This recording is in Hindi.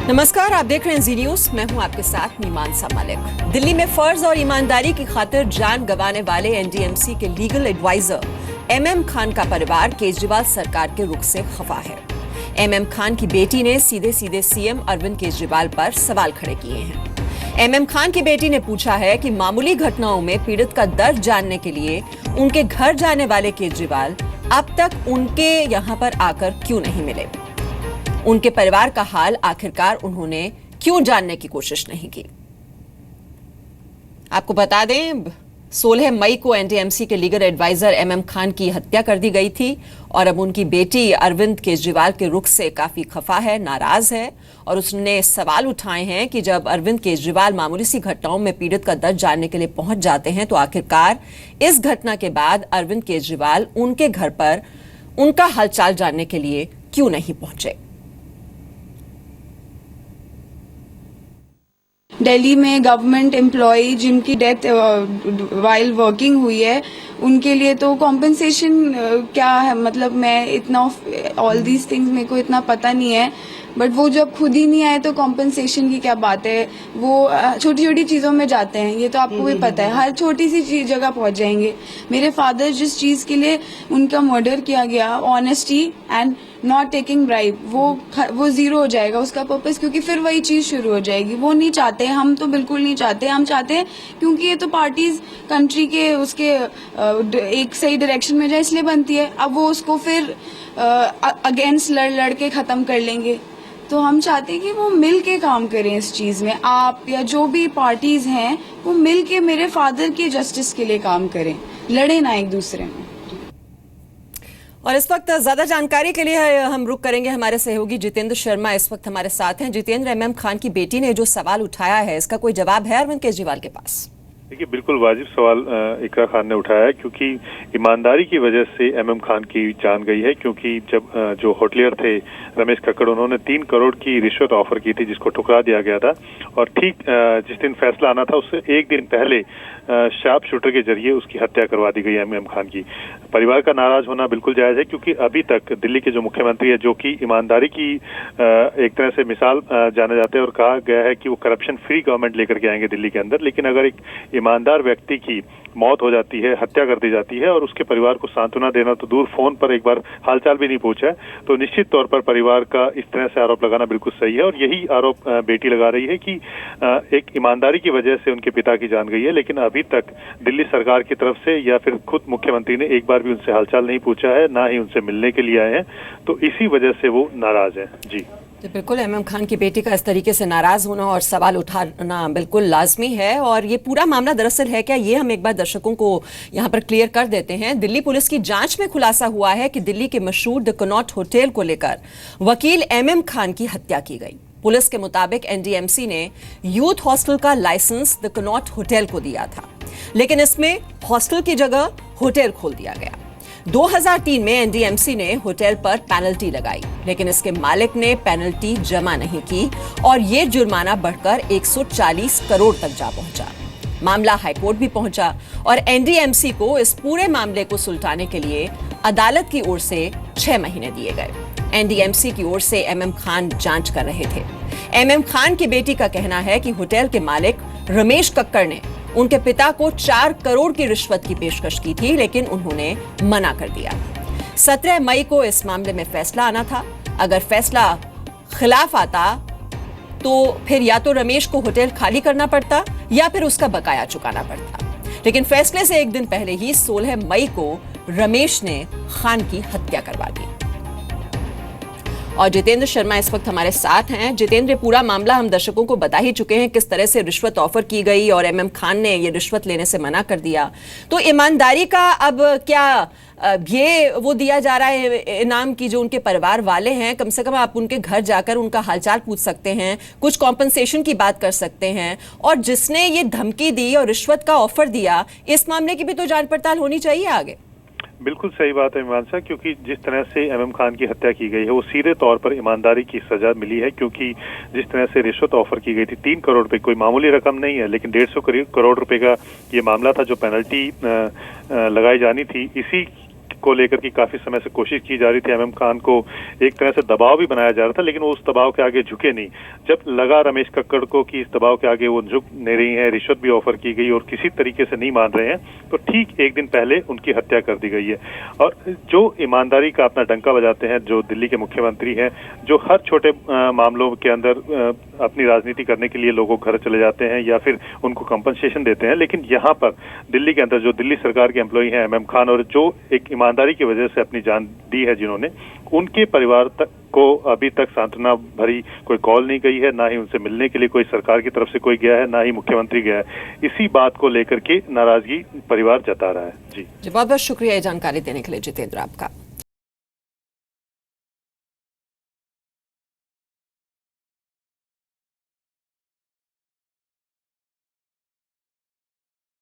नमस्कार, आप देख रहे हैं जी न्यूज। मैं हूं आपके साथ मीमांसा मलिक। दिल्ली में फर्ज और ईमानदारी की खातिर जान गंवाने वाले एनडीएमसी के लीगल एडवाइजर एमएम खान का परिवार केजरीवाल सरकार के रुख से खफा है। एमएम खान की बेटी ने सीधे सीधे सीएम अरविंद केजरीवाल पर सवाल खड़े किए हैं। एमएम खान की बेटी ने पूछा है कि मामूली घटनाओं में पीड़ित का दर्द जानने के लिए उनके घर जाने वाले केजरीवाल अब तक उनके यहां पर आकर क्यों नहीं मिले। उनके परिवार का हाल आखिरकार उन्होंने क्यों जानने की कोशिश नहीं की। आपको बता दें, 16 मई को एनडीएमसी के लीगल एडवाइजर एमएम खान की हत्या कर दी गई थी और अब उनकी बेटी अरविंद केजरीवाल के रुख से काफी खफा है, नाराज है और उसने सवाल उठाए हैं कि जब अरविंद केजरीवाल मामूली सी घटनाओं में पीड़ित का दर्द जानने के लिए पहुंच जाते हैं तो आखिरकार इस घटना के बाद अरविंद केजरीवाल उनके घर पर उनका हालचाल जानने के लिए क्यों नहीं पहुंचे। दिल्ली में गवर्नमेंट एम्प्लॉय जिनकी डेथ वाइल वर्किंग हुई है उनके लिए तो कॉम्पेंसेशन क्या है, मतलब मैं इतना ऑल दीज थिंग्स मेरे को इतना पता नहीं है, बट वो जब खुद ही नहीं आए तो कॉम्पेंसेशन की क्या बात है। वो छोटी छोटी चीजों में जाते हैं, ये तो आपको भी पता है, हर छोटी सी जगह पहुंच जाएंगे। मेरे फादर जिस चीज के लिए उनका मर्डर किया गया, honesty and not taking bribe, वो जीरो हो जाएगा उसका पर्पस, क्योंकि फिर वही चीज शुरू हो जाएगी। वो नहीं चाहते, हम तो बिल्कुल नहीं चाहते। हम चाहते हैं क्योंकि ये तो पार्टीज कंट्री के उसके एक सही डायरेक्शन में जाए इसलिए बनती है। अब वो उसको फिर अगेंस्ट लड़ के खत्म कर लेंगे। तो हम चाहते हैं कि वो मिल के काम करें इस चीज में, आप या जो भी पार्टीज हैं वो मिल के मेरे फादर के जस्टिस के लिए काम करें, लड़े ना एक दूसरे में। और इस वक्त ज्यादा जानकारी के लिए हम रुक करेंगे, हमारे सहयोगी जितेंद्र शर्मा इस वक्त हमारे साथ हैं। जितेंद्र, एमएम खान की बेटी ने जो सवाल उठाया है इसका कोई जवाब है अरविंद केजरीवाल के पास? देखिए, बिल्कुल वाजिब सवाल इकरा खान ने उठाया है, क्योंकि ईमानदारी की वजह से एमएम खान की जान गई है। क्योंकि जब जो होटलियर थे रमेश कक्कड़, उन्होंने 3 करोड़ की रिश्वत ऑफर की थी जिसको ठुकरा दिया गया था और ठीक जिस दिन फैसला आना था उससे एक दिन पहले शार्प शूटर के जरिए उसकी हत्या करवा दी गई एमएम खान की। परिवार का नाराज होना बिल्कुल जायज है, क्योंकि अभी तक दिल्ली के जो मुख्यमंत्री है, जो कि ईमानदारी की एक तरह से मिसाल जाने जाते हैं और कहा गया है कि वो करप्शन फ्री गवर्नमेंट लेकर के आएंगे दिल्ली के अंदर, लेकिन अगर एक ईमानदार व्यक्ति की मौत हो जाती है, हत्या कर दी जाती है और उसके परिवार को सांत्वना देना तो दूर, फोन पर एक बार हालचाल भी नहीं पूछा है, तो निश्चित तौर पर परिवार का इस तरह से आरोप लगाना बिल्कुल सही है। और यही आरोप बेटी लगा रही है कि एक ईमानदारी की वजह से उनके पिता की जान गई है, लेकिन अभी तक दिल्ली सरकार की तरफ से या फिर खुद मुख्यमंत्री ने एक बार भी उनसे हालचाल नहीं पूछा है, ना ही उनसे मिलने के लिए आए हैं, तो इसी वजह से वो नाराज हैं। जी तो बिल्कुल एमएम खान की बेटी का इस तरीके से नाराज होना और सवाल उठाना बिल्कुल लाजमी है। और ये पूरा मामला दरअसल है क्या, ये हम एक बार दर्शकों को यहाँ पर क्लियर कर देते हैं। दिल्ली पुलिस की जांच में खुलासा हुआ है कि दिल्ली के मशहूर द कनॉट होटल को लेकर वकील एमएम खान की हत्या की गई। पुलिस के मुताबिक एनडीएमसी ने यूथ हॉस्टल का लाइसेंस द कनॉट होटल को दिया था, लेकिन इसमें हॉस्टल की जगह होटल खोल दिया गया। 2003 में एनडीएमसी ने होटल पर पेनल्टी लगाई, लेकिन इसके मालिक ने पेनल्टी जमा नहीं की और ये जुर्माना बढ़कर 140 करोड़ तक जा पहुंचा। मामला हाईकोर्ट भी पहुंचा और एनडीएमसी को इस पूरे मामले को सुलझाने के लिए अदालत की ओर से 6 महीने दिए गए। एनडीएमसी की ओर से एमएम खान जांच कर रहे थे। एमएम खान की बेटी का कहना है कि होटल के मालिक रमेश कक्कड़ ने उनके पिता को 4 करोड़ की रिश्वत की पेशकश की थी, लेकिन उन्होंने मना कर दिया। 17 मई को इस मामले में फैसला आना था। अगर फैसला खिलाफ आता तो फिर या तो रमेश को होटल खाली करना पड़ता या फिर उसका बकाया चुकाना पड़ता, लेकिन फैसले से एक दिन पहले ही 16 मई को रमेश ने खान की हत्या करवा दी। और जितेंद्र शर्मा इस वक्त हमारे साथ हैं। जितेंद्र, पूरा मामला हम दर्शकों को बता ही चुके हैं, किस तरह से रिश्वत ऑफर की गई और एमएम खान ने ये रिश्वत लेने से मना कर दिया। तो ईमानदारी का अब क्या ये वो दिया जा रहा है इनाम की, जो उनके परिवार वाले हैं कम से कम आप उनके घर जाकर उनका हालचाल पूछ सकते हैं, कुछ कॉम्पनसेशन की बात कर सकते हैं, और जिसने ये धमकी दी और रिश्वत का ऑफर दिया, इस मामले की भी तो जांच पड़ताल होनी चाहिए आगे। बिल्कुल सही बात है मीमांसा, क्योंकि जिस तरह से एमएम खान की हत्या की गई है वो सीधे तौर पर ईमानदारी की सजा मिली है। क्योंकि जिस तरह से रिश्वत ऑफर की गई थी, 3 करोड़ रुपए कोई मामूली रकम नहीं है, लेकिन 150 करोड़ रुपए का ये मामला था जो पेनल्टी लगाई जानी थी, इसी को लेकर के काफी समय से कोशिश की जा रही थी। एमएम खान को एक तरह से दबाव भी बनाया जा रहा था, लेकिन वो उस दबाव के आगे झुके नहीं। जब लगा रमेश कक्कड़ को कि इस दबाव के आगे वो झुक नहीं रही है, रिश्वत भी ऑफर की गई और किसी तरीके से नहीं मान रहे हैं, तो ठीक एक दिन पहले उनकी हत्या कर दी गई है। और जो ईमानदारी का अपना डंका बजाते हैं, जो दिल्ली के मुख्यमंत्री हैं, जो हर छोटे मामलों के अंदर अपनी राजनीति करने के लिए लोगों घर चले जाते हैं या फिर उनको कंपनसेशन देते हैं, लेकिन यहाँ पर दिल्ली के अंदर जो दिल्ली सरकार के एम्प्लॉई हैं एमएम खान, और जो एक ईमानदारी की वजह से अपनी जान दी है जिन्होंने, उनके परिवार तक को अभी तक सांत्वना भरी कोई कॉल नहीं गई है, ना ही उनसे मिलने के लिए कोई सरकार की तरफ से कोई गया है, ना ही मुख्यमंत्री गया है। इसी बात को लेकर के नाराजगी परिवार जता रहा है। जी बहुत बहुत शुक्रिया ये जानकारी देने के लिए जितेंद्र आपका।